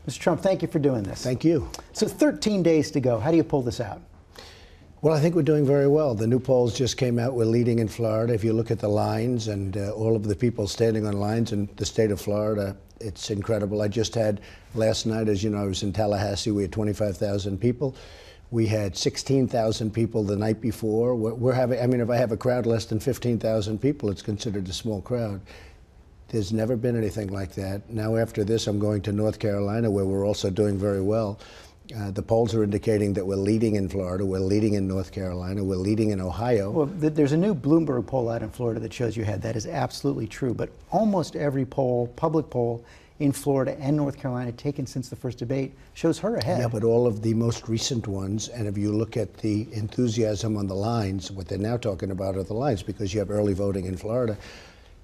Mr. Trump, thank you for doing this. Thank you. So 13 days to go. How do you pull this out? Well, I think we're doing very well. The new polls just came out. We're leading in Florida. If you look at the lines and all of the people standing on lines in the state of Florida, it's incredible. I just had last night, as you know, I was in Tallahassee. We had 25,000 people. We had 16,000 people the night before. We're having, I mean, if I have a crowd less than 15,000 people, it's considered a small crowd. There's never been anything like that. Now, after this, I'm going to North Carolina, where we're also doing very well. The polls are indicating that we're leading in Florida, we're leading in North Carolina, we're leading in Ohio. Well, there's a new Bloomberg poll out in Florida that shows you ahead. That is absolutely true. But almost every poll, public poll, in Florida and North Carolina taken since the first debate shows her ahead. Yeah, but all of the most recent ones, and if you look at the enthusiasm on the lines, what they're now talking about are the lines, because you have early voting in Florida,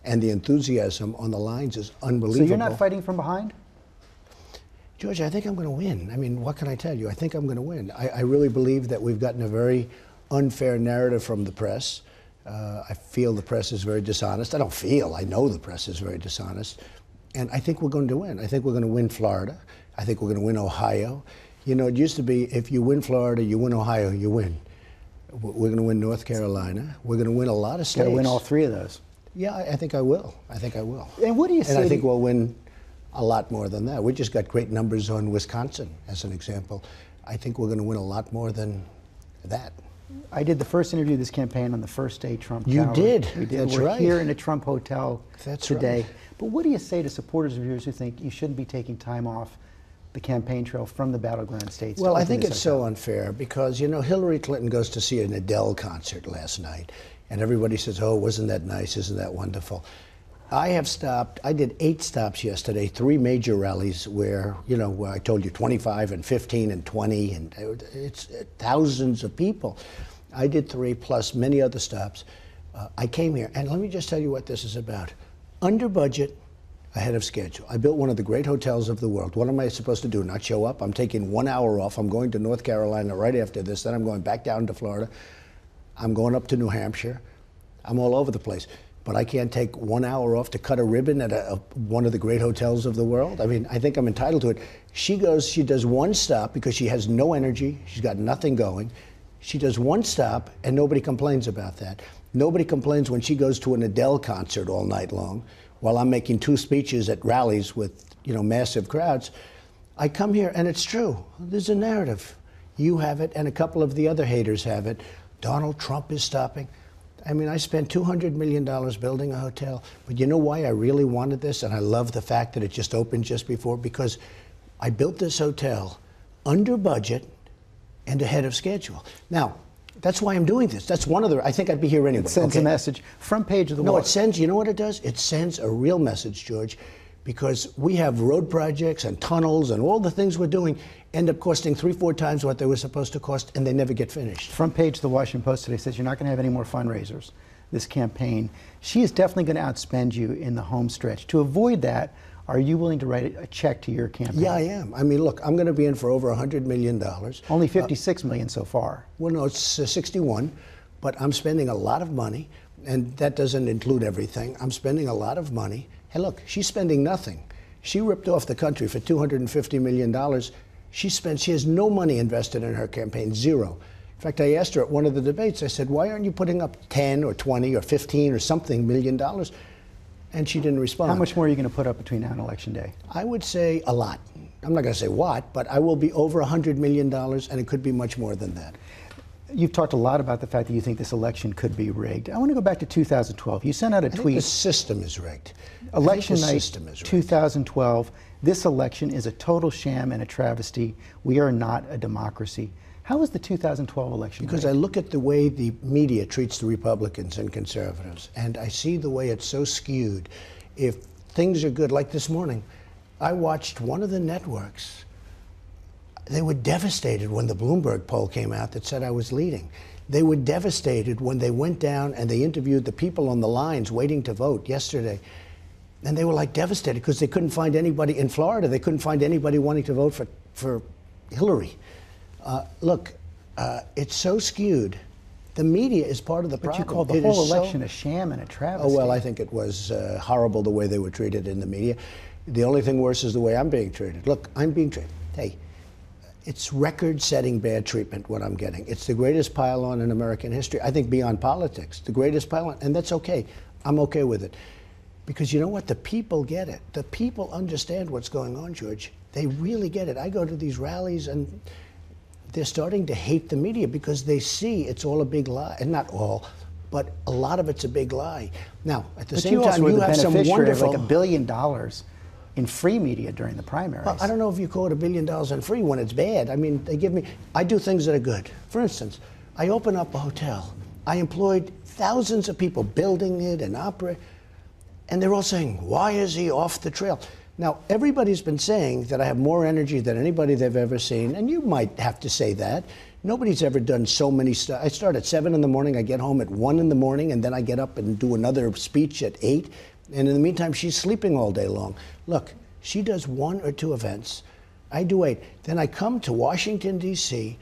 and the enthusiasm on the lines is unbelievable. So you're not fighting from behind? George, I think I'm going to win. I mean, what can I tell you? I think I'm going to win. I really believe that we've gotten a very unfair narrative from the press. I feel the press is very dishonest. I know the press is very dishonest. And I think we're going to win. I think we're going to win Florida. I think we're going to win Ohio. You know, it used to be if you win Florida, you win Ohio, you win. We're going to win North Carolina. We're going to win a lot of states. Got to win all three of those. Yeah, I think I will. I think I will. And what do you say? And I think we'll win a lot more than that. We just got great numbers on Wisconsin, as an example. I think we're going to win a lot more than that. I did the first interview of this campaign on the first day Trump You Tower. did. We did. That's We're right. here in a Trump hotel today. Right. But what do you say to supporters of yours who think you shouldn't be taking time off the campaign trail from the battleground states? Well, I think it's so unfair because, you know, Hillary Clinton goes to see an Adele concert last night, and everybody says, oh, wasn't that nice? Isn't that wonderful? I did 8 stops yesterday, 3 major rallies where, you know, where I told you 25 and 15 and 20, and it's thousands of people. I did 3 plus many other stops. I came here, and let me just tell you what this is about. Under budget, ahead of schedule. I built one of the great hotels of the world. What am I supposed to do, not show up? I'm taking 1 hour off. I'm going to North Carolina right after this. Then I'm going back down to Florida. I'm going up to New Hampshire. I'm all over the place. But I can't take 1 hour off to cut a ribbon at one of the great hotels of the world. I mean, I think I'm entitled to it. She does 1 stop because she has no energy. She's got nothing going. She does 1 stop, and nobody complains about that. Nobody complains when she goes to an Adele concert all night long while I'm making 2 speeches at rallies with, you know, massive crowds. I come here, and it's true. There's a narrative. You have it, and a couple of the other haters have it. Donald Trump is stopping. I mean, I spent $200 million building a hotel, but you know why I really wanted this? And I love the fact that it just opened just before, because I built this hotel under budget and ahead of schedule. Now, that's why I'm doing this. That's one of the, I think I'd be here anyway. It sends a message. Front page of the No, it sends, you know what it does? It sends a real message, George, because we have road projects and tunnels and all the things we're doing end up costing 3-4 times what they were supposed to cost, and they never get finished. Front page of the Washington Post today says you're not going to have any more fundraisers this campaign. She is definitely going to outspend you in the home stretch. To avoid that, are you willing to write a check to your campaign? Yeah, I am. I mean, look, I'm going to be in for over $100 million. Only $56 million so far. Well, no, it's 61, but I'm spending a lot of money, and that doesn't include everything. I'm spending a lot of money. Hey, look, she's spending nothing. She ripped off the country for $250 million. She has no money invested in her campaign, 0. In fact, I asked her at one of the debates, I said, why aren't you putting up 10 or 20 or 15 or something million dollars? And she didn't respond. How much more are you going to put up between now and Election Day? I would say a lot. I'm not going to say what, but I will be over $100 million, and it could be much more than that. You've talked a lot about the fact that you think this election could be rigged. I want to go back to 2012. You sent out a tweet. I think the system is rigged. Election night, 2012. This election is a total sham and a travesty. We are not a democracy. How was the 2012 election Because rigged? I look at the way the media treats the Republicans and conservatives, and I see the way it's so skewed. If things are good, like this morning, I watched one of the networks. They were devastated when the Bloomberg poll came out that said I was leading. They were devastated when they went down and they interviewed the people on the lines waiting to vote yesterday. And they were like devastated because they couldn't find anybody in Florida. They couldn't find anybody wanting to vote for Hillary. Look, it's so skewed. The media is part of the problem. But you called the whole election a sham and a travesty. Oh, well, I think it was horrible the way they were treated in the media. The only thing worse is the way I'm being treated. Look, I'm being treated. Hey, it's record-setting bad treatment, what I'm getting. It's the greatest pile-on in American history. I think beyond politics, the greatest pile-on, and that's okay. I'm okay with it. Because you know what? The people get it. The people understand what's going on, George. They really get it. I go to these rallies, and they're starting to hate the media because they see it's all a big lie. And not all, but a lot of it's a big lie. Now, at the same time, you have some wonderful... like $1 billion in free media during the primaries. Well, I don't know if you call it $1 billion in free when it's bad. I mean, they give me... I do things that are good. For instance, I open up a hotel. I employed thousands of people building it and operating, and they're all saying, why is he off the trail? Now, everybody's been saying that I have more energy than anybody they've ever seen, and you might have to say that. Nobody's ever done so many stuff. I start at 7 in the morning, I get home at 1 in the morning, and then I get up and do another speech at 8. And in the meantime, she's sleeping all day long. Look, she does 1 or 2 events. I do 8. Then I come to Washington, D.C.,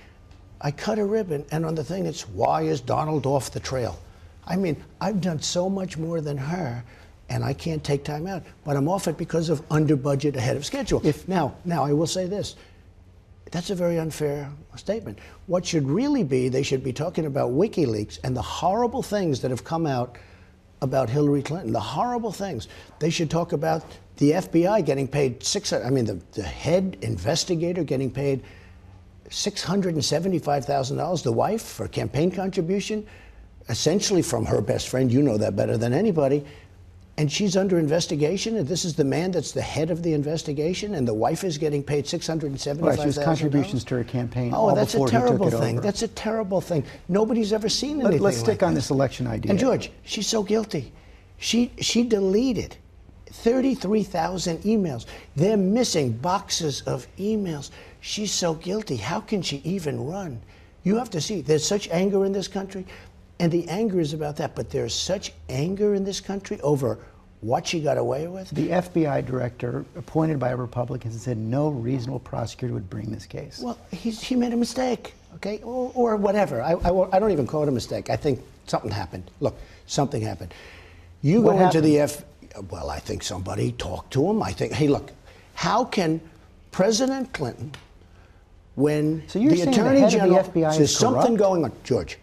I cut a ribbon, and on the thing it's, why is Donald off the trail? I mean, I've done so much more than her, and I can't take time out. But I'm off it because of under budget, ahead of schedule. Now, I will say this. That's a very unfair statement. What should really be, they should be talking about WikiLeaks and the horrible things that have come out about Hillary Clinton, the horrible things. They should talk about the FBI getting paid the head investigator getting paid $675,000, the wife, for campaign contribution, essentially from her best friend. You know that better than anybody. And she's under investigation, and this is the man that's the head of the investigation, and the wife is getting paid $675,000. Right, she was contributions to her campaign. Oh, that's a terrible thing. That's a terrible thing. Nobody's ever seen anything like that. Let's stick on this election idea. And George, she's so guilty. She deleted 33,000 emails. They're missing boxes of emails. She's so guilty. How can she even run? You have to see, there's such anger in this country. And the anger is about that, but there's such anger in this country over what she got away with. The FBI director, appointed by Republicans, said no reasonable prosecutor would bring this case. Well, he made a mistake, okay, or whatever. I don't even call it a mistake. I think something happened. Look, something happened. You go into the well, I think somebody talked to him. I think, hey, look, how can President Clinton, when the Attorney General says something going on, George.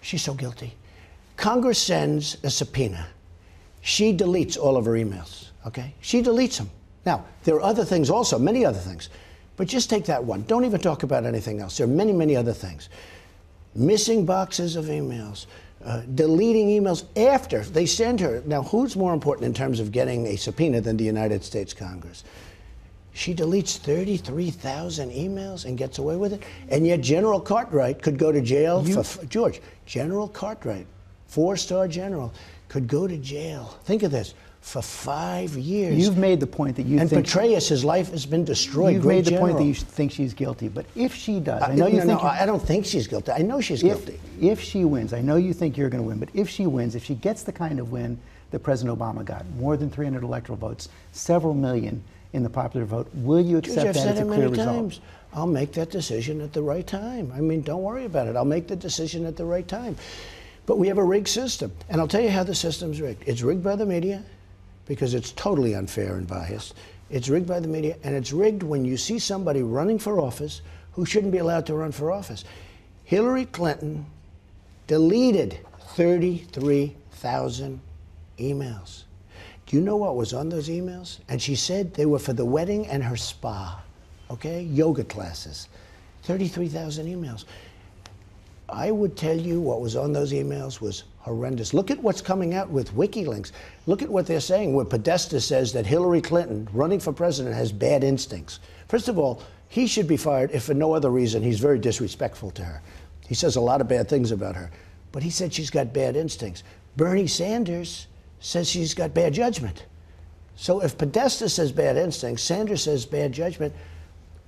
She's so guilty. Congress sends a subpoena. She deletes all of her emails, okay? She deletes them. Now, there are other things also, many other things. But just take that one. Don't even talk about anything else. There are many, many other things. Missing boxes of emails, deleting emails after they send her. Now, who's more important in terms of getting a subpoena than the United States Congress? She deletes 33,000 emails and gets away with it. And yet General Cartwright could go to jail George, General Cartwright, 4-star general, could go to jail. Think of this, for 5 years. You've made the point that you think... And Petraeus, his life has been destroyed. You've made the point that you think she's guilty. But if she does... I don't think she's guilty. I know she's guilty. If she wins, I know you think you're going to win, but if she wins, if she gets the kind of win that President Obama got, more than 300 electoral votes, several million in the popular vote, will you accept that as a clear result? I'll make that decision at the right time. I mean, don't worry about it. I'll make the decision at the right time. But we have a rigged system. And I'll tell you how the system's rigged. It's rigged by the media because it's totally unfair and biased. It's rigged by the media, and it's rigged when you see somebody running for office who shouldn't be allowed to run for office. Hillary Clinton deleted 33,000 emails. Do you know what was on those emails? And she said they were for the wedding and her spa, okay? Yoga classes. 33,000 emails. I would tell you what was on those emails was horrendous. Look at what's coming out with WikiLeaks. Look at what they're saying, where Podesta says that Hillary Clinton, running for president, has bad instincts. First of all, he should be fired if for no other reason. He's very disrespectful to her. He says a lot of bad things about her. But he said she's got bad instincts. Bernie Sanders says she's got bad judgment. So if Podesta says bad instincts, Sanders says bad judgment,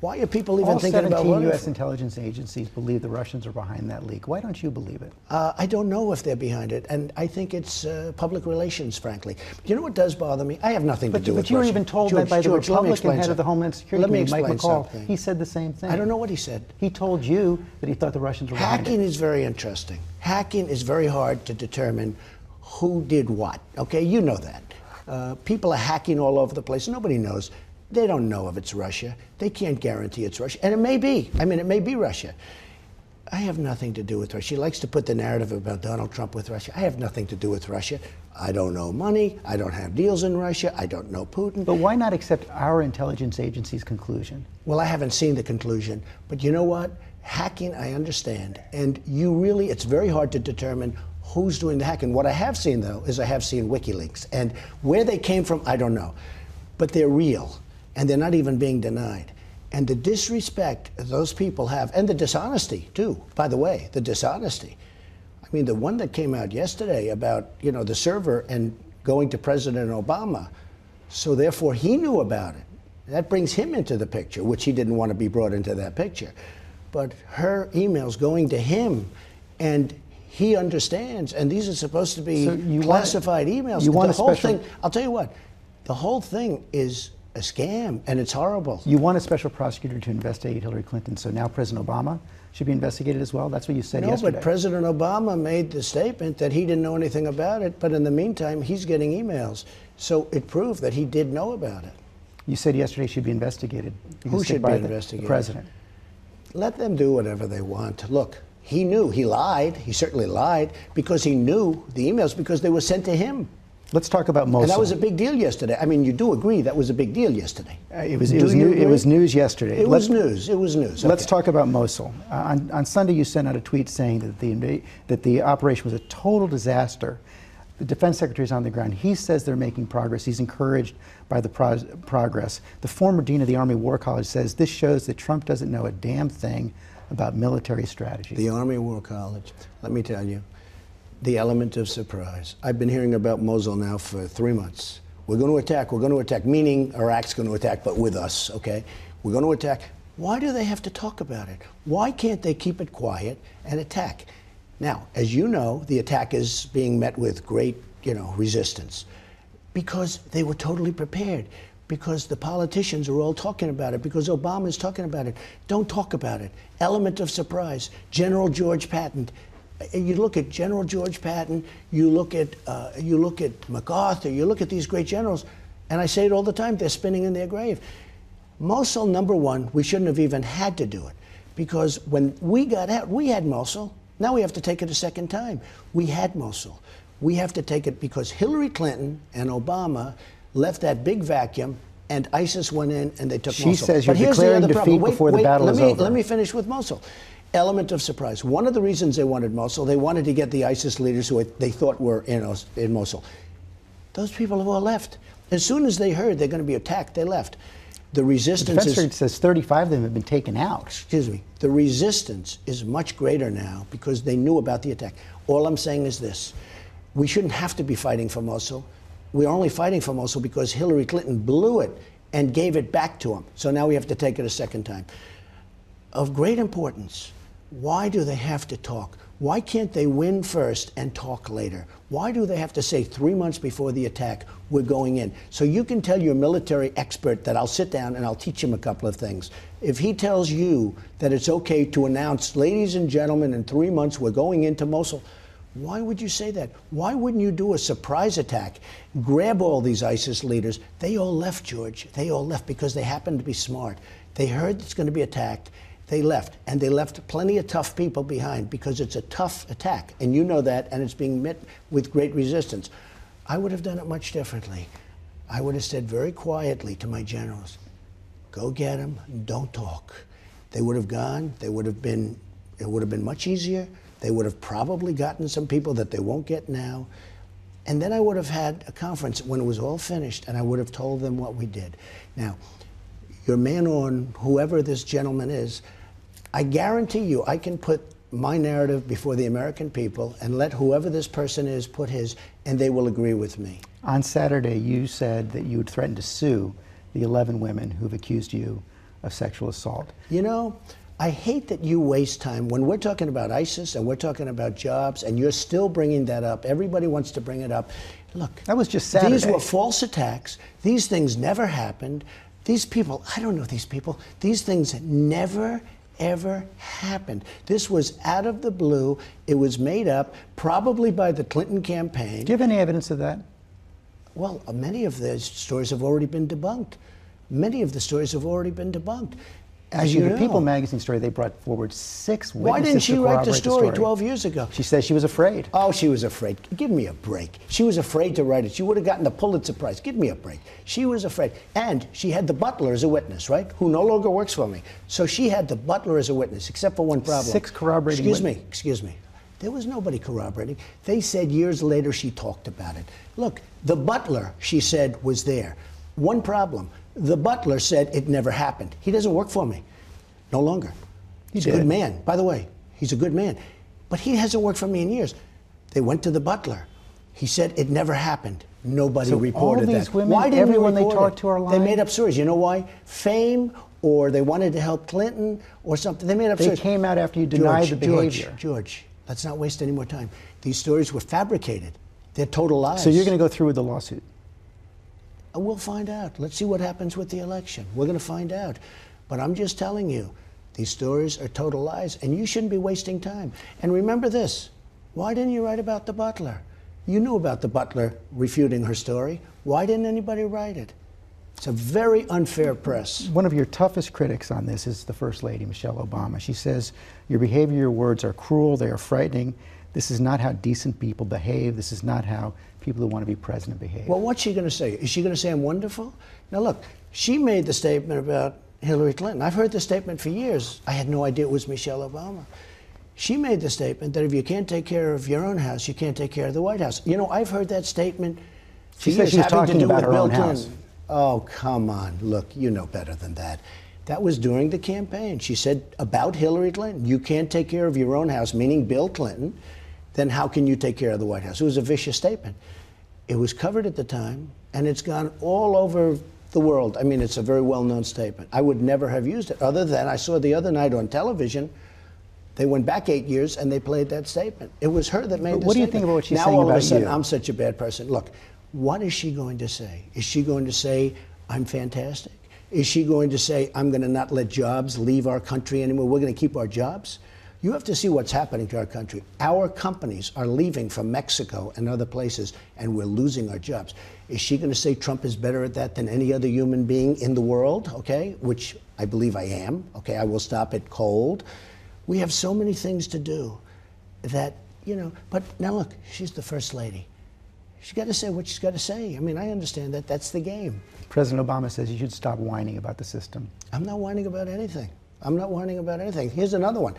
why are people even thinking about running? All 17 U.S. intelligence agencies believe the Russians are behind that leak. Why don't you believe it? I don't know if they're behind it, and I think it's public relations, frankly. But you know what does bother me? I have nothing to do with But you were even told that by the Republican head of the Homeland Security Committee, Mike McCall. He said the same thing. I don't know what he said. He told you that he thought the Russians were behind it. Hacking is very interesting. Hacking is very hard to determine who did what. Okay, you know that. People are hacking all over the place. Nobody knows. They don't know if it's Russia. They can't guarantee it's Russia. And it may be. I mean, it may be Russia. I have nothing to do with Russia. She likes to put the narrative about Donald Trump with Russia. I have nothing to do with Russia. I don't know money. I don't have deals in Russia. I don't know Putin. But why not accept our intelligence agency's conclusion? Well, I haven't seen the conclusion. But you know what? Hacking, I understand. And it's very hard to determine who's doing the hacking. What I have seen, though, is I have seen WikiLeaks. And where they came from, I don't know. But they're real. And they're not even being denied. And the disrespect those people have, and the dishonesty, too, by the way, the dishonesty. I mean, the one that came out yesterday about, the server and going to President Obama, so therefore he knew about it. That brings him into the picture, which he didn't want to be brought into that picture. But her emails going to him, and he understands, and these are supposed to be classified emails. You want the a whole special... thing, I'll tell you what, the whole thing is a scam, and it's horrible. You want a special prosecutor to investigate Hillary Clinton, so now President Obama should be investigated as well? That's what you said yesterday. No, but President Obama made the statement that he didn't know anything about it, but in the meantime, he's getting emails. So it proved that he did know about it. You said yesterday she should be investigated. Who should be investigated? The president. Let them do whatever they want. Look, he knew. He lied. He certainly lied because he knew the emails because they were sent to him. Let's talk about Mosul. And that was a big deal yesterday. I mean, you do agree that was a big deal yesterday. It was news yesterday. It was news. It was news. Let's talk about Mosul. On Sunday, you sent out a tweet saying that the operation was a total disaster. The defense secretary is on the ground. He says they're making progress. He's encouraged by the progress. The former dean of the Army War College says this shows that Trump doesn't know a damn thing about military strategy. The Army War College, let me tell you, the element of surprise. I've been hearing about Mosul now for 3 months. We're going to attack, meaning Iraq's going to attack, but with us, okay? We're going to attack. Why do they have to talk about it? Why can't they keep it quiet and attack? Now, as you know, the attack is being met with great, resistance because they were totally prepared, because the politicians are all talking about it, because Obama's talking about it. Don't talk about it. Element of surprise. General George Patton. You look at General George Patton, you look at MacArthur, you look at these great generals, and I say it all the time, they're spinning in their grave. Mosul, number one, we shouldn't have even had to do it, because when we got out, we had Mosul. Now we have to take it a second time. We had Mosul. We have to take it because Hillary Clinton and Obama left that big vacuum, and ISIS went in and they took Mosul. She says you're declaring defeat before the battle is over. Let me finish with Mosul. Element of surprise. One of the reasons they wanted Mosul, they wanted to get the ISIS leaders who they thought were in Mosul. Those people have all left. As soon as they heard they're going to be attacked, they left. The resistance the defense secretary says 35 of them have been taken out. Excuse me. The resistance is much greater now because they knew about the attack. All I'm saying is this. We shouldn't have to be fighting for Mosul. We're only fighting for Mosul because Hillary Clinton blew it and gave it back to them. So now we have to take it a second time. Of great importance, why do they have to talk? Why can't they win first and talk later? Why do they have to say 3 months before the attack, we're going in? So you can tell your military expert that I'll sit down and I'll teach him a couple of things. If he tells you that it's okay to announce, ladies and gentlemen, in 3 months we're going into Mosul, why would you say that? Why wouldn't you do a surprise attack? Grab all these ISIS leaders. They all left, George. They all left because they happened to be smart. They heard it's going to be attacked. They left, and they left plenty of tough people behind because it's a tough attack, and you know that, and it's being met with great resistance. I would have done it much differently. I would have said very quietly to my generals, go get them, don't talk. They would have gone, it would have been much easier. They would have probably gotten some people that they won't get now. And then I would have had a conference when it was all finished, and I would have told them what we did. Now, your man on whoever this gentleman is, I guarantee you I can put my narrative before the American people and let whoever this person is put his, and they will agree with me. On Saturday, you said that you would threaten to sue the 11 women who've accused you of sexual assault. You know, I hate that you waste time. When we're talking about ISIS and we're talking about jobs and you're still bringing that up, everybody wants to bring it up. Look, that was just Saturday. These were false attacks. These things never happened. These people, I don't know these people. These things never ever happened. This was out of the blue. It was made up, probably by the Clinton campaign. Do you have any evidence of that? Well, many of the stories have already been debunked. Many of the stories have already been debunked. As Actually, you the know. People magazine story, they brought forward 6 witnesses. Why didn't she to write the corroborate story 12 years ago? She says she was afraid. Oh, she was afraid. Give me a break. She was afraid to write it. She would have gotten the Pulitzer Prize. Give me a break. She was afraid. And she had the butler as a witness, right? Who no longer works for me. So she had the butler as a witness, except for one problem. 6 corroborating Excuse me. There was nobody corroborating. They said years later she talked about it. Look, the butler, she said, was there. One problem. The butler said it never happened. He doesn't work for me. No longer. He's a good man. By the way, he's a good man. But he hasn't worked for me in years. They went to the butler. He said it never happened. Nobody reported all these that. Women, why didn't everyone they they talked to are lying? They made up stories. You know why? Fame, or they wanted to help Clinton, or something. They made up stories. They came out after you denied the behavior. George, let's not waste any more time. These stories were fabricated. They're total lies. So you're going to go through with the lawsuit? We'll find out. Let's see what happens with the election. We're going to find out. But I'm just telling you, these stories are total lies, and you shouldn't be wasting time. And remember this, why didn't you write about the butler? You knew about the butler refuting her story. Why didn't anybody write it? It's a very unfair press. One of your toughest critics on this is the First Lady, Michelle Obama. She says, your behavior, your words are cruel, they are frightening. This is not how decent people behave. This is not how people who want to be president behave. Well, what's she going to say? Is she going to say I'm wonderful? Now look, she made the statement about Hillary Clinton. I've heard the statement for years. I had no idea it was Michelle Obama. She made the statement that if you can't take care of your own house, you can't take care of the White House. You know, I've heard that statement for She years, said she was having to talking do about with her Bill own Clinton. house. Oh, come on. Look, you know better than that. That was during the campaign. She said about Hillary Clinton, you can't take care of your own house, meaning Bill Clinton, then how can you take care of the White House? It was a vicious statement. It was covered at the time, and it's gone all over the world. I mean, it's a very well-known statement. I would never have used it, other than I saw the other night on television, they went back 8 years and they played that statement. It was her that made the statement. What do you think about what she's now, saying all of about a sudden, you? I'm such a bad person. Look, what is she going to say? Is she going to say, I'm fantastic? Is she going to say, I'm going to not let jobs leave our country anymore? We're going to keep our jobs? You have to see what's happening to our country. Our companies are leaving from Mexico and other places, and we're losing our jobs. Is she going to say Trump is better at that than any other human being in the world, okay? Which I believe I am, okay? I will stop it cold. We have so many things to do that, you know, but now look, she's the First Lady. She's got to say what she's got to say. I mean, I understand that. That's the game. President Obama says you should stop whining about the system. I'm not whining about anything. I'm not whining about anything. Here's another one.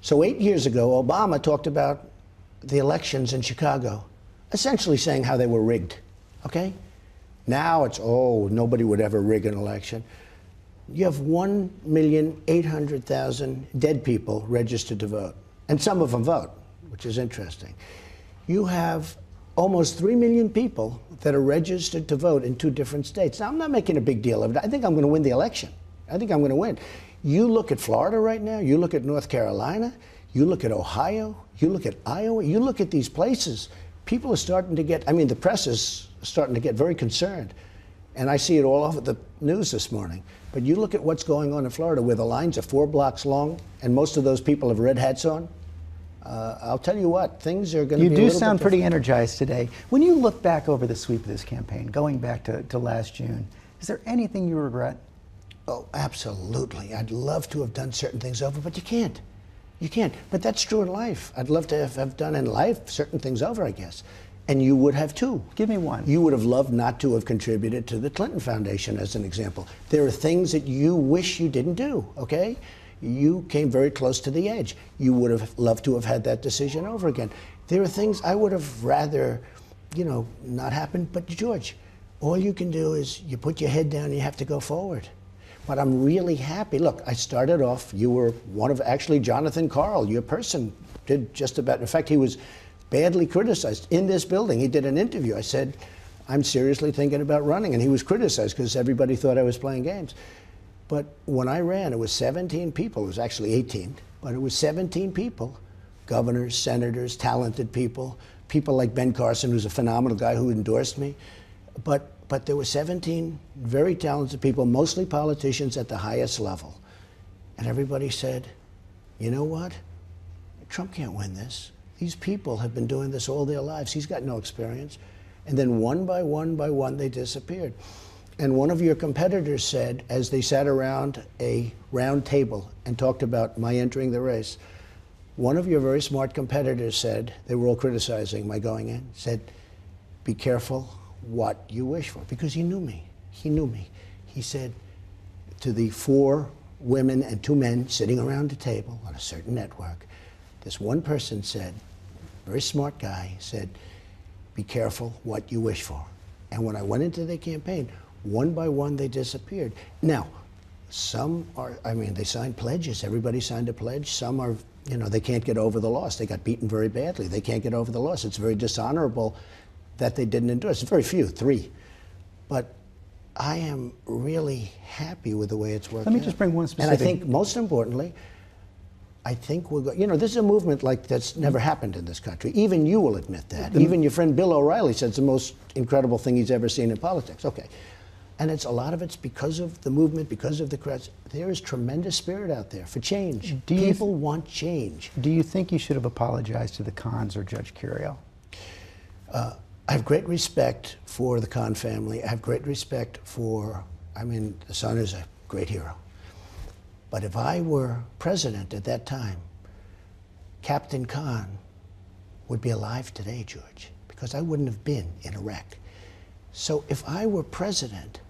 So 8 years ago, Obama talked about the elections in Chicago, essentially saying how they were rigged, okay? Now it's, oh, nobody would ever rig an election. You have 1,800,000 dead people registered to vote, and some of them vote, which is interesting. You have almost 3 million people that are registered to vote in 2 different states. Now, I'm not making a big deal of it. I think I'm going to win the election. I think I'm going to win. You look at Florida right now, you look at North Carolina, you look at Ohio, you look at Iowa, you look at these places. People are starting to get, I mean, the press is starting to get very concerned. And I see it all over the news this morning. But you look at what's going on in Florida, where the lines are 4 blocks long, and most of those people have red hats on. I'll tell you what, things are going to be a little bit You do sound different. pretty energized today. When you look back over the sweep of this campaign, going back to last June, is there anything you regret? Oh, absolutely. I'd love to have done certain things over, but you can't. You can't. But that's true in life. I'd love to have done in life certain things over, I guess. And you would have too. Give me one. You would have loved not to have contributed to the Clinton Foundation, as an example. There are things that you wish you didn't do, okay? You came very close to the edge. You would have loved to have had that decision over again. There are things I would have rather, you know, not happened. But George, all you can do is you put your head down and you have to go forward. But I'm really happy. Look, I started off, you were one of, actually, Jonathan Karl, your person, did just about, in fact, he was badly criticized in this building. He did an interview. I said, I'm seriously thinking about running. And he was criticized because everybody thought I was playing games. But when I ran, it was 17 people. It was actually 18, but it was 17 people. Governors, senators, talented people, people like Ben Carson, who's a phenomenal guy who endorsed me. But there were 17 very talented people, mostly politicians at the highest level. And everybody said, you know what? Trump can't win this. These people have been doing this all their lives. He's got no experience. And then one by one, they disappeared. And one of your competitors said, as they sat around a round table and talked about my entering the race, one of your very smart competitors said, they were all criticizing my going in, said, be careful what you wish for, because he knew me. He knew me. He said to the 4 women and 2 men sitting around a table on a certain network, this one person said, very smart guy, said, be careful what you wish for. And when I went into the campaign, one by one they disappeared. Now, some are, I mean, they signed pledges. Everybody signed a pledge. Some are, you know, they can't get over the loss. They got beaten very badly. They can't get over the loss. It's very dishonorable that they didn't endorse. Very few, 3. But I am really happy with the way it's worked out. Let me just bring one specific. And I think, most importantly, I think we're going, you know, this is a movement like that's never happened in this country. Even you will admit that. Even your friend Bill O'Reilly said it's the most incredible thing he's ever seen in politics. Okay. And it's a lot of it's because of the movement, because of the crowds. There is tremendous spirit out there for change. People want change. Do you think you should have apologized to the Kahns or Judge Curiel? I have great respect for the Kahn family. I have great respect for, I mean, the son is a great hero. But if I were president at that time, Captain Kahn would be alive today, George, because I wouldn't have been in Iraq. So if I were president,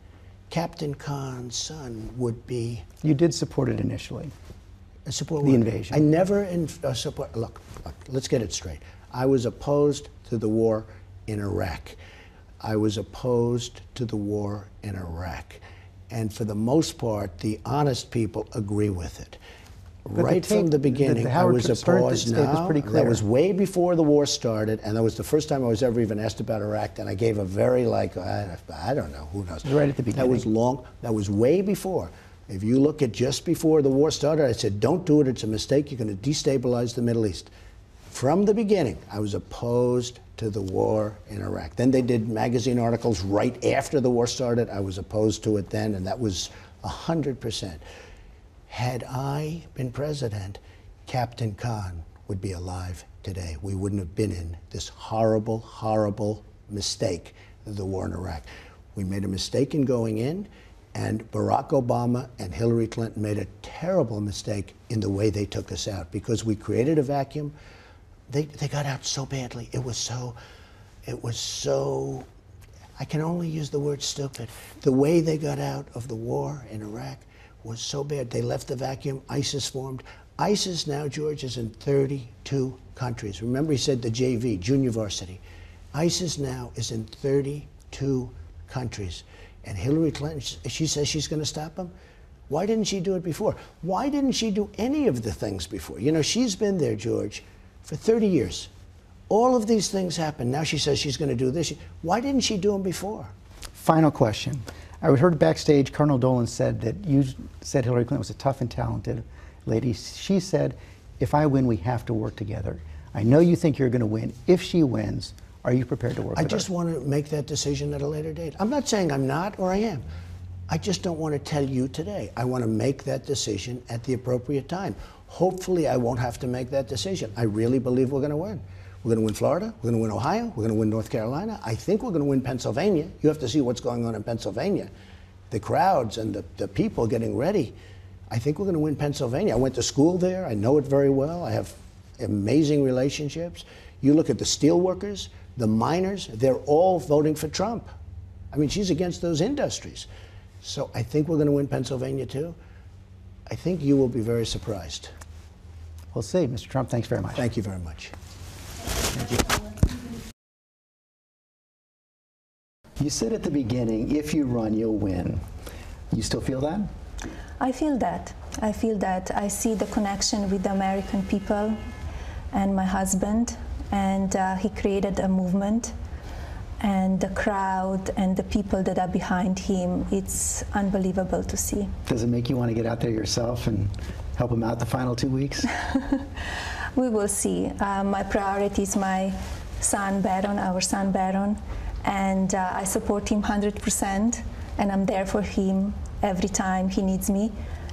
Captain Kahn's son would be... You did support it initially. Support the invasion. I never support... Look, let's get it straight. I was opposed to the war in Iraq. I was opposed to the war in Iraq. And for the most part, the honest people agree with it. Right from the beginning, I was opposed. Now, that was way before the war started, and that was the first time I was ever even asked about Iraq, and I gave a very, like, I don't know, who knows. Right at the beginning. That was long, that was way before. If you look at just before the war started, I said, don't do it, it's a mistake, you're going to destabilize the Middle East. From the beginning, I was opposed to the war in Iraq. Then they did magazine articles right after the war started. I was opposed to it then, and that was 100%. Had I been president, Captain Kahn would be alive today. We wouldn't have been in this horrible, horrible mistake of the war in Iraq. We made a mistake in going in, and Barack Obama and Hillary Clinton made a terrible mistake in the way they took us out, because we created a vacuum. They got out so badly. It was so, I can only use the word stupid. The way they got out of the war in Iraq was so bad. They left the vacuum, ISIS formed. ISIS now, George, is in 32 countries. Remember, he said the JV, junior varsity. ISIS now is in 32 countries. And Hillary Clinton, she says she's going to stop them. Why didn't she do it before? Why didn't she do any of the things before? You know, she's been there, George, for 30 years. All of these things happen. Now she says she's going to do this. Why didn't she do them before? Final question. I heard backstage, Colonel Dolan said that you said Hillary Clinton was a tough and talented lady. She said, if I win, we have to work together. I know you think you're going to win. If she wins, are you prepared to work with her? I just want to make that decision at a later date. I'm not saying I'm not or I am. I just don't want to tell you today. I want to make that decision at the appropriate time. Hopefully, I won't have to make that decision. I really believe we're going to win. We're going to win Florida. We're going to win Ohio. We're going to win North Carolina. I think we're going to win Pennsylvania. You have to see what's going on in Pennsylvania. The crowds and the people getting ready. I think we're going to win Pennsylvania. I went to school there. I know it very well. I have amazing relationships. You look at the steel workers, the miners, they're all voting for Trump. I mean, she's against those industries. So I think we're going to win Pennsylvania, too. I think you will be very surprised. We'll see. Mr. Trump, thanks very much. Thank you very much. Thank you. You said at the beginning, if you run, you'll win. You still feel that? I feel that. I feel that. I see the connection with the American people and my husband, and he created a movement, and the crowd and the people that are behind him, it's unbelievable to see. Does it make you want to get out there yourself and help him out the final 2 weeks? We will see. My priority is my son, Baron, our son, Baron, and I support him 100%, and I'm there for him every time he needs me,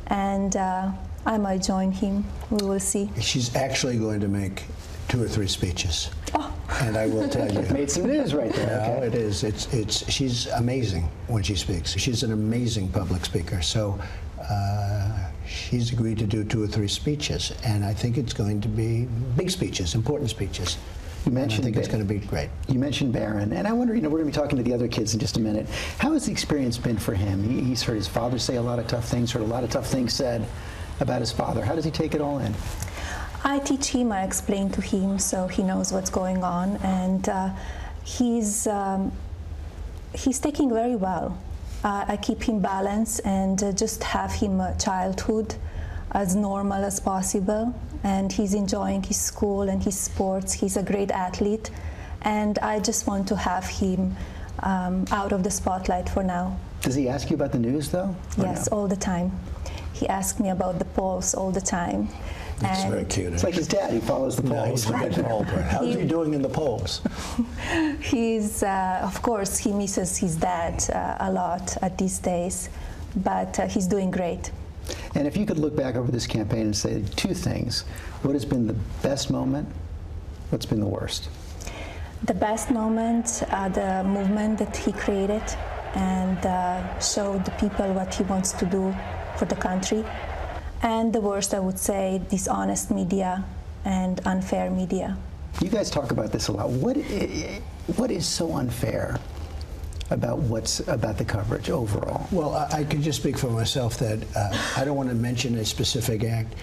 and I might join him. We will see. She's actually going to make 2 or 3 speeches. Oh, And I will tell you. Made some news right there. No, Okay. it is. She's amazing when she speaks. She's an amazing public speaker. So she's agreed to do 2 or 3 speeches, and I think it's going to be big speeches, important speeches. You mentioned I think it's going to be great. You mentioned Barron, and I wonder, we're going to be talking to the other kids in just a minute. How has the experience been for him? He's heard his father say a lot of tough things, heard a lot of tough things said about his father. How does he take it all in? I teach him, I explain to him so he knows what's going on, and he's taking very well. I keep him balanced and just have him a childhood as normal as possible, and he's enjoying his school and his sports. He's a great athlete, and I just want to have him out of the spotlight for now. Does he ask you about the news, though? Yes, all the time. He asks me about the polls all the time. It's very cute. It's like his dad, he follows the No, polls. he's a good poll. How's he doing in the polls? He's, of course, he misses his dad a lot at these days, but he's doing great. And if you could look back over this campaign and say 2 things, what has been the best moment? What's been the worst? The best moment, the movement that he created and showed the people what he wants to do for the country. And the worst, I would say, dishonest media and unfair media. You guys talk about this a lot. What is so unfair about the coverage overall? Well, I can just speak for myself that I don't want to mention a specific act,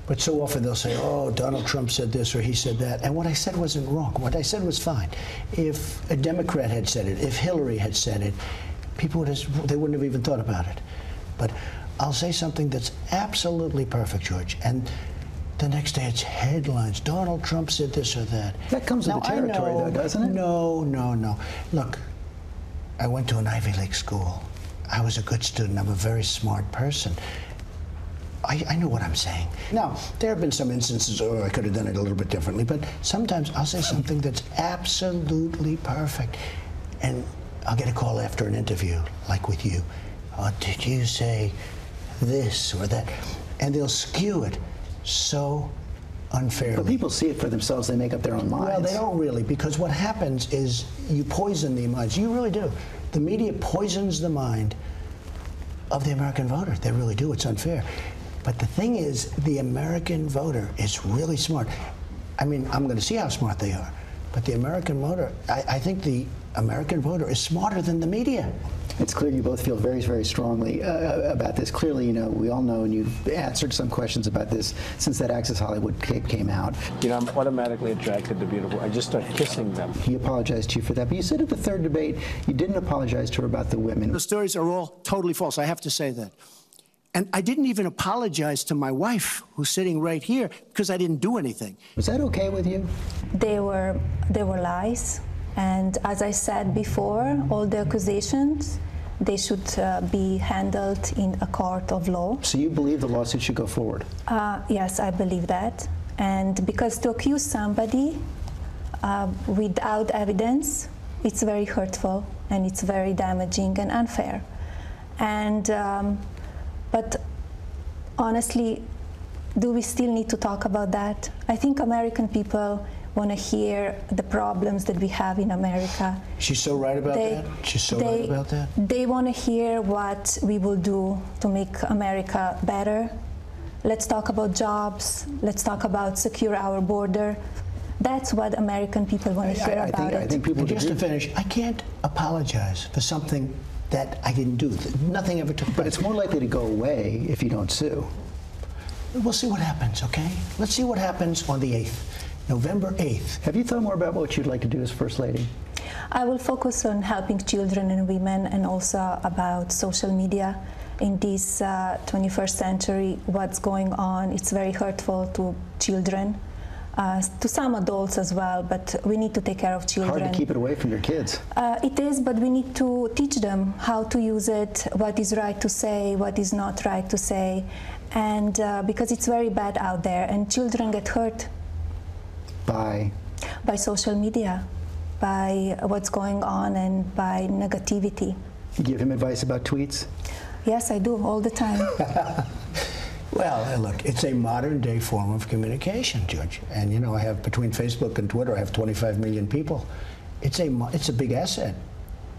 but so often they'll say, oh, Donald Trump said this or he said that, and what I said wasn't wrong. What I said was fine. If a Democrat had said it, if Hillary had said it, they wouldn't have even thought about it. But I'll say something that's absolutely perfect, George, and the next day it's headlines. Donald Trump said this or that. That comes with the territory, though, doesn't it? No. Look, I went to an Ivy League school. I was a good student. I'm a very smart person. I know what I'm saying. Now, there have been some instances, oh, I could have done it a little bit differently, but sometimes I'll say something that's absolutely perfect, and I'll get a call after an interview, like with you. Oh, did you say this or that? And they'll skew it so unfairly. But people see it for themselves. They make up their own minds. Well, they don't really, because what happens is you poison the minds. You really do. The media poisons the mind of the American voter. They really do. It's unfair. But the thing is, the American voter is really smart. I mean, I'm going to see how smart they are. But the American voter, I think the American voter is smarter than the media. It's clear you both feel very, very strongly about this. Clearly, we all know, and you've answered some questions about this since that Access Hollywood tape came out. I'm automatically attracted to beautiful. I just start kissing them. He apologized to you for that, but you said at the 3rd debate you didn't apologize to her about the women. The stories are all totally false. I have to say that. And I didn't even apologize to my wife, who's sitting right here, because I didn't do anything. Was that okay with you? They were lies. And as I said before, all the accusations, they should be handled in a court of law. So you believe the lawsuit should go forward? Yes, I believe that. And because to accuse somebody without evidence, it's very hurtful and it's very damaging and unfair. And but honestly, do we still need to talk about that? I think American people want to hear the problems that we have in America. She's so right about that. She's so right about that. They want to hear what we will do to make America better. Let's talk about jobs. Let's talk about secure our border. That's what American people want to hear about it. I think people just to finish, I can't apologize for something that I didn't do. Nothing ever took place. But it's more likely to go away if you don't sue. We'll see what happens, okay? Let's see what happens on the 8th. November 8th. Have you thought more about what you'd like to do as First Lady? I will focus on helping children and women, and also about social media in this 21st century. What's going on, it's very hurtful to children, to some adults as well, but we need to take care of children. Hard to keep it away from your kids. It is, but we need to teach them how to use it, what is right to say, what is not right to say, and because it's very bad out there, and children get hurt. By social media, by what's going on, and by negativity. You give him advice about tweets? Yes, I do, all the time. Well, look, it's a modern day form of communication, Judge. And you know, I have between Facebook and Twitter, I have 25 million people. It's a big asset.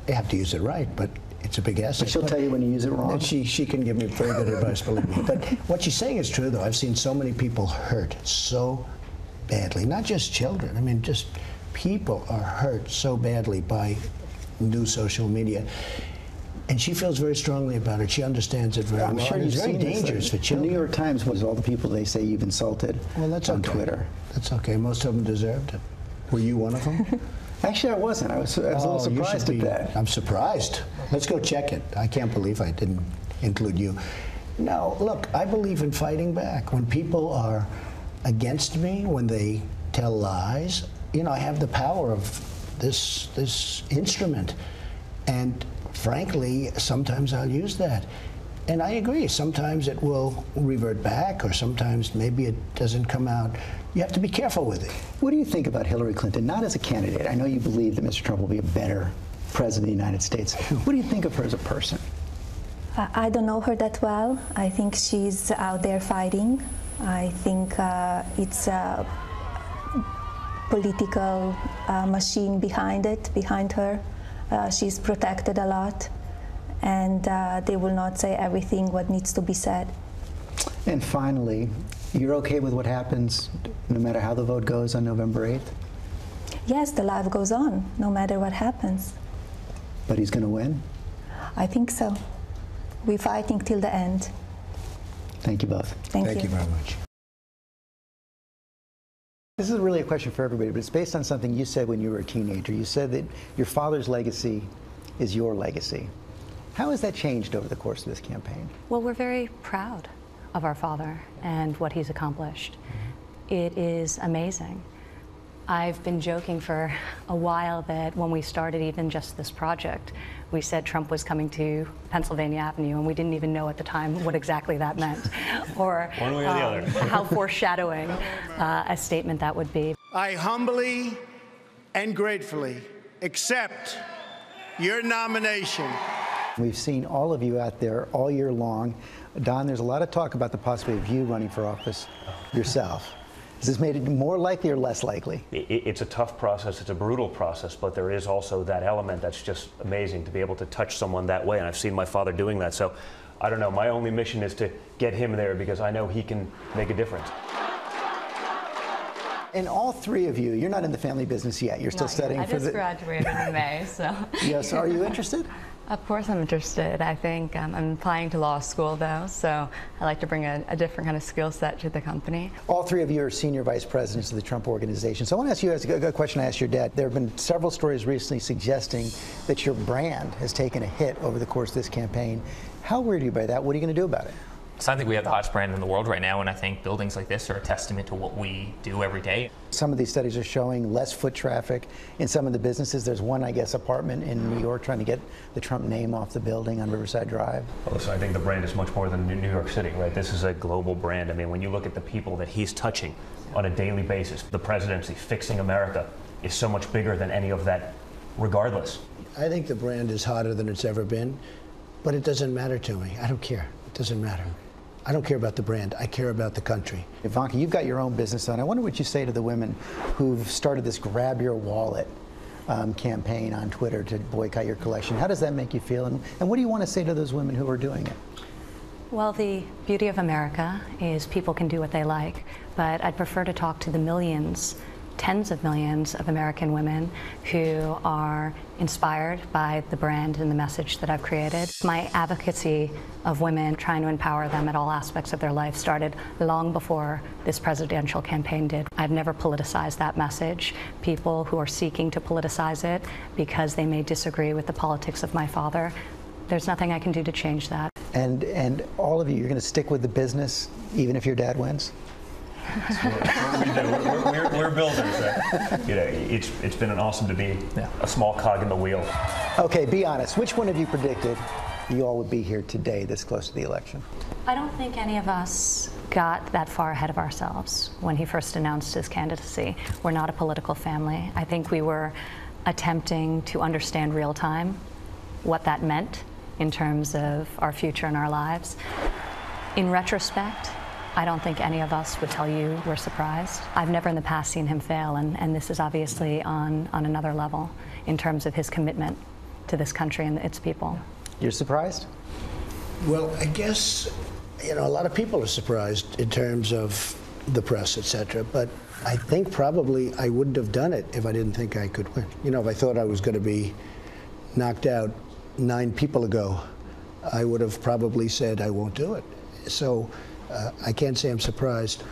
You have to use it right, but it's a big asset. But she'll tell you when you use it wrong. And she can give me very good advice, believe me. But what she's saying is true, though. I've seen so many people hurt so badly. Not just children. I mean, just people are hurt so badly by new social media. And she feels very strongly about it. She understands it very well. I'm sure it's you've very seen this. dangerous for The children. New York Times was all the people they say you've insulted Well, that's on okay. Twitter. That's okay. Most of them deserved it. Were you one of them? Actually, I wasn't. I was a little surprised at that. I'm surprised. Let's go check it. I can't believe I didn't include you. No, look, I believe in fighting back. When people are against me, when they tell lies, you know, I have the power of this instrument. And frankly, sometimes I'll use that. And I agree, sometimes it will revert back, or sometimes maybe it doesn't come out. You have to be careful with it. What do you think about Hillary Clinton, not as a candidate? I know you believe that Mr. Trump will be a better president of the United States. What do you think of her as a person? I don't know her that well. I think she's out there fighting. I think it's a political machine behind her. She's protected a lot, and they will not say everything what needs to be said. And finally, you're okay with what happens no matter how the vote goes on November 8th? Yes, the life goes on, no matter what happens. But he's going to win? I think so. We're fighting till the end. Thank you both. Thank Thank you very much. This is really a question for everybody, but it's based on something you said when you were a teenager. You said that your father's legacy is your legacy. How has that changed over the course of this campaign? Well, we're very proud of our father and what he's accomplished. It is amazing. I've been joking for a while that when we started even just this project, we said Trump was coming to Pennsylvania Avenue, and we didn't even know at the time what exactly that meant, or how foreshadowing a statement that would be. I humbly and gratefully accept your nomination. We've seen all of you out there all year long. Don, there's a lot of talk about the possibility of you running for office yourself. Has this made it more likely or less likely? It's a tough process, it's a brutal process, but there is also that element that's just amazing to be able to touch someone that way, and I've seen my father doing that. So, I don't know, my only mission is to get him there because I know he can make a difference. And all three of you, you're not in the family business yet. You're still studying for the... I just graduated in May, so... Yes, are you interested? Of course I'm interested. I think I'm applying to law school, though, so I like to bring a different kind of skill set to the company. All three of you are senior vice presidents of the Trump Organization. So I want to ask you a question I asked your dad. There have been several stories recently suggesting that your brand has taken a hit over the course of this campaign. How worried are you by that? What are you going to do about it? So I think we have the hottest brand in the world right now, and I think buildings like this are a testament to what we do every day. Some of these studies are showing less foot traffic in some of the businesses. There's one, I guess, apartment in New York trying to get the Trump name off the building on Riverside Drive. Well, so I think the brand is much more than New York City, right? This is a global brand. I mean, when you look at the people that he's touching on a daily basis, the presidency, fixing America, is so much bigger than any of that, regardless. I think the brand is hotter than it's ever been, but it doesn't matter to me. I don't care. It doesn't matter. I don't care about the brand. I care about the country. Ivanka, you've got your own business on. I wonder what you say to the women who've started this Grab Your Wallet campaign on Twitter to boycott your collection. How does that make you feel? And what do you want to say to those women who are doing it? Well, the beauty of America is people can do what they like, but I'd prefer to talk to the millions, tens of millions of American women who are inspired by the brand and the message that I've created. My advocacy of women, trying to empower them at all aspects of their life, started long before this presidential campaign did. I've never politicized that message. People who are seeking to politicize it because they may disagree with the politics of my father, there's nothing I can do to change that. And all of you, you're going to stick with the business even if your dad wins? We're builders. You know, it's been an awesome to be a small cog in the wheel. Okay, be honest. Which one of you predicted you all would be here today this close to the election? I don't think any of us got that far ahead of ourselves when he first announced his candidacy. We're not a political family. I think we were attempting to understand real time what that meant in terms of our future and our lives. In retrospect, I don't think any of us would tell you we're surprised. I've never in the past seen him fail, and this is obviously on another level in terms of his commitment to this country and its people. You're surprised? Well, I guess, you know, a lot of people are surprised in terms of the press, etc. But I think probably I wouldn't have done it if I didn't think I could win. You know, if I thought I was going to be knocked out 9 people ago, I would have probably said I won't do it. So I can't say I'm surprised.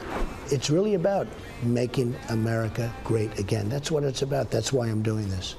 It's really about making America great again. That's what it's about. That's why I'm doing this.